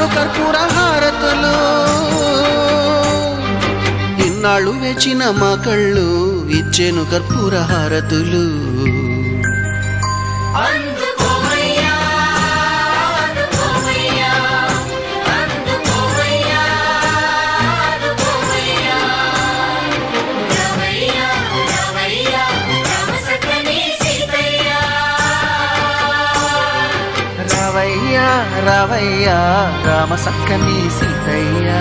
ఇచ్చెను కర్పూర హారతులు. ఇన్నాళ్ళు వేచిన మా కళ్ళు ఇచ్చెను కర్పూర హారతులు. రావయ్యా రావయ్యా రామ సక్కని సీతయ్యా.